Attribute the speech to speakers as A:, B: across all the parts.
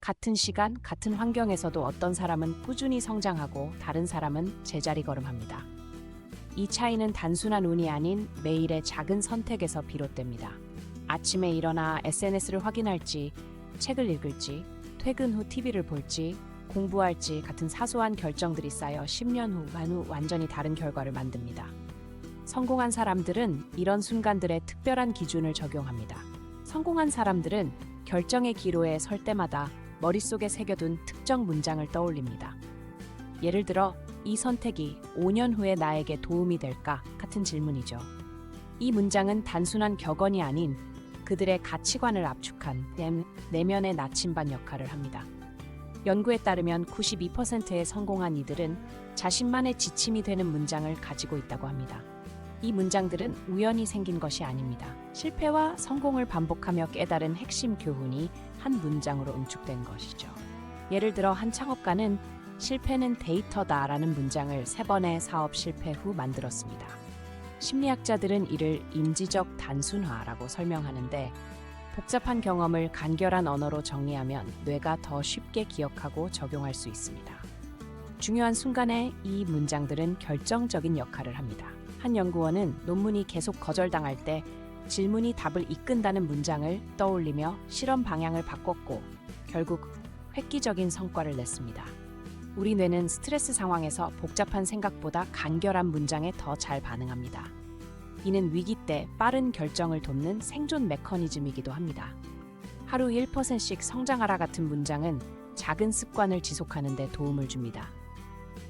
A: 같은 시간, 같은 환경에서도 어떤 사람은 꾸준히 성장하고 다른 사람은 제자리 걸음합니다. 이 차이는 단순한 운이 아닌 매일의 작은 선택에서 비롯됩니다. 아침에 일어나 SNS를 확인할지, 책을 읽을지, 퇴근 후 TV를 볼지, 공부할지 같은 사소한 결정들이 쌓여 10년 후 완전히 다른 결과를 만듭니다. 성공한 사람들은 이런 순간들에 특별한 기준을 적용합니다. 성공한 사람들은 결정의 기로에 설 때마다 머릿속에 새겨둔 특정 문장을 떠올립니다. 예를 들어, 이 선택이 5년 후에 나에게 도움이 될까? 같은 질문이죠. 이 문장은 단순한 격언이 아닌 그들의 가치관을 압축한 내면의 나침반 역할을 합니다. 연구에 따르면 92%의 성공한 이들은 자신만의 지침이 되는 문장을 가지고 있다고 합니다. 이 문장들은 우연히 생긴 것이 아닙니다. 실패와 성공을 반복하며 깨달은 핵심 교훈이 한 문장으로 응축된 것이죠. 예를 들어 한 창업가는 실패는 데이터다라는 문장을 3번의 사업 실패 후 만들었습니다. 심리학자들은 이를 인지적 단순화라고 설명하는데, 복잡한 경험을 간결한 언어로 정리하면 뇌가 더 쉽게 기억하고 적용할 수 있습니다. 중요한 순간에 이 문장들은 결정적인 역할을 합니다. 한 연구원은 논문이 계속 거절당할 때 질문이 답을 이끈다는 문장을 떠올리며 실험 방향을 바꿨고 결국 획기적인 성과를 냈습니다. 우리 뇌는 스트레스 상황에서 복잡한 생각보다 간결한 문장에 더 잘 반응합니다. 이는 위기 때 빠른 결정을 돕는 생존 메커니즘이기도 합니다. 하루 1%씩 성장하라 같은 문장은 작은 습관을 지속하는 데 도움을 줍니다.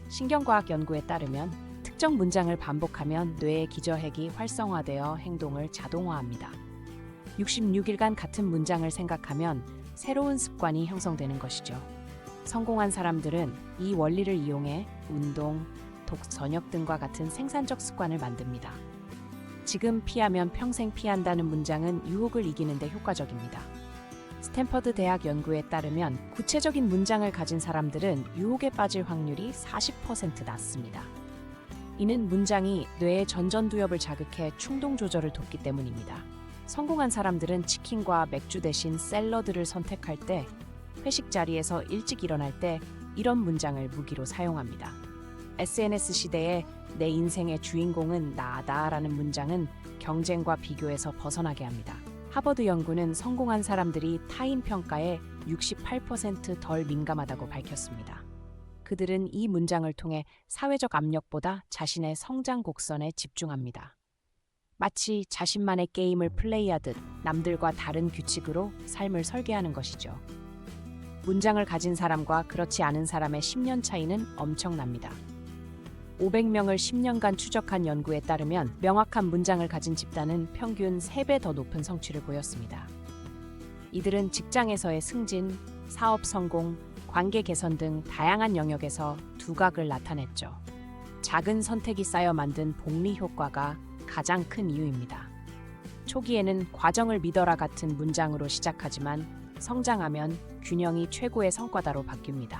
A: 신경과학 연구에 따르면 특정 문장을 반복하면 뇌의 기저핵이 활성화되어 행동을 자동화합니다. 66일간 같은 문장을 생각하면 새로운 습관이 형성되는 것이죠. 성공한 사람들은 이 원리를 이용해 운동, 저녁 등과 같은 생산적 습관을 만듭니다. 지금 피하면 평생 피한다는 문장은 유혹을 이기는 데 효과적입니다. 스탠퍼드 대학 연구에 따르면 구체적인 문장을 가진 사람들은 유혹에 빠질 확률이 40% 낮습니다. 이는 문장이 뇌의 전전두엽을 자극해 충동 조절을 돕기 때문입니다. 성공한 사람들은 치킨과 맥주 대신 샐러드를 선택할 때, 회식 자리에서 일찍 일어날 때 이런 문장을 무기로 사용합니다. SNS 시대에 내 인생의 주인공은 나다라는 문장은 경쟁과 비교에서 벗어나게 합니다. 하버드 연구는 성공한 사람들이 타인 평가에 68% 덜 민감하다고 밝혔습니다. 그들은 이 문장을 통해 사회적 압력보다 자신의 성장 곡선에 집중합니다. 마치 자신만의 게임을 플레이하듯 남들과 다른 규칙으로 삶을 설계하는 것이죠. 문장을 가진 사람과 그렇지 않은 사람의 10년 차이는 엄청납니다. 500명을 10년간 추적한 연구에 따르면 명확한 문장을 가진 집단은 평균 3배 더 높은 성취를 보였습니다. 이들은 직장에서의 승진, 사업 성공, 관계 개선 등 다양한 영역에서 두각을 나타냈죠. 작은 선택이 쌓여 만든 복리 효과가 가장 큰 이유입니다. 초기에는 과정을 믿어라 같은 문장으로 시작하지만 성장하면 균형이 최고의 성과다로 바뀝니다.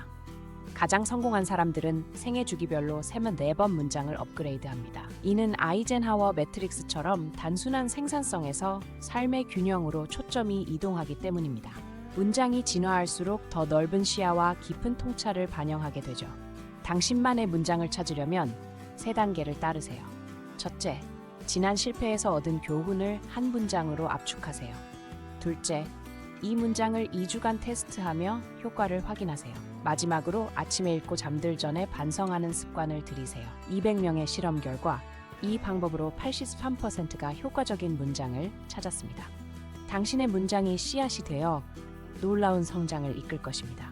A: 가장 성공한 사람들은 생애 주기별로 3-4번 문장을 업그레이드합니다. 이는 아이젠하워 매트릭스처럼 단순한 생산성에서 삶의 균형으로 초점이 이동하기 때문입니다. 문장이 진화할수록 더 넓은 시야와 깊은 통찰을 반영하게 되죠. 당신만의 문장을 찾으려면 3단계를 따르세요. 첫째, 지난 실패에서 얻은 교훈을 한 문장으로 압축하세요. 둘째, 이 문장을 2주간 테스트하며 효과를 확인하세요. 마지막으로 아침에 읽고 잠들 전에 반성하는 습관을 들이세요. 200명의 실험 결과 이 방법으로 83%가 효과적인 문장을 찾았습니다. 당신의 문장이 씨앗이 되어 놀라운 성장을 이끌 것입니다.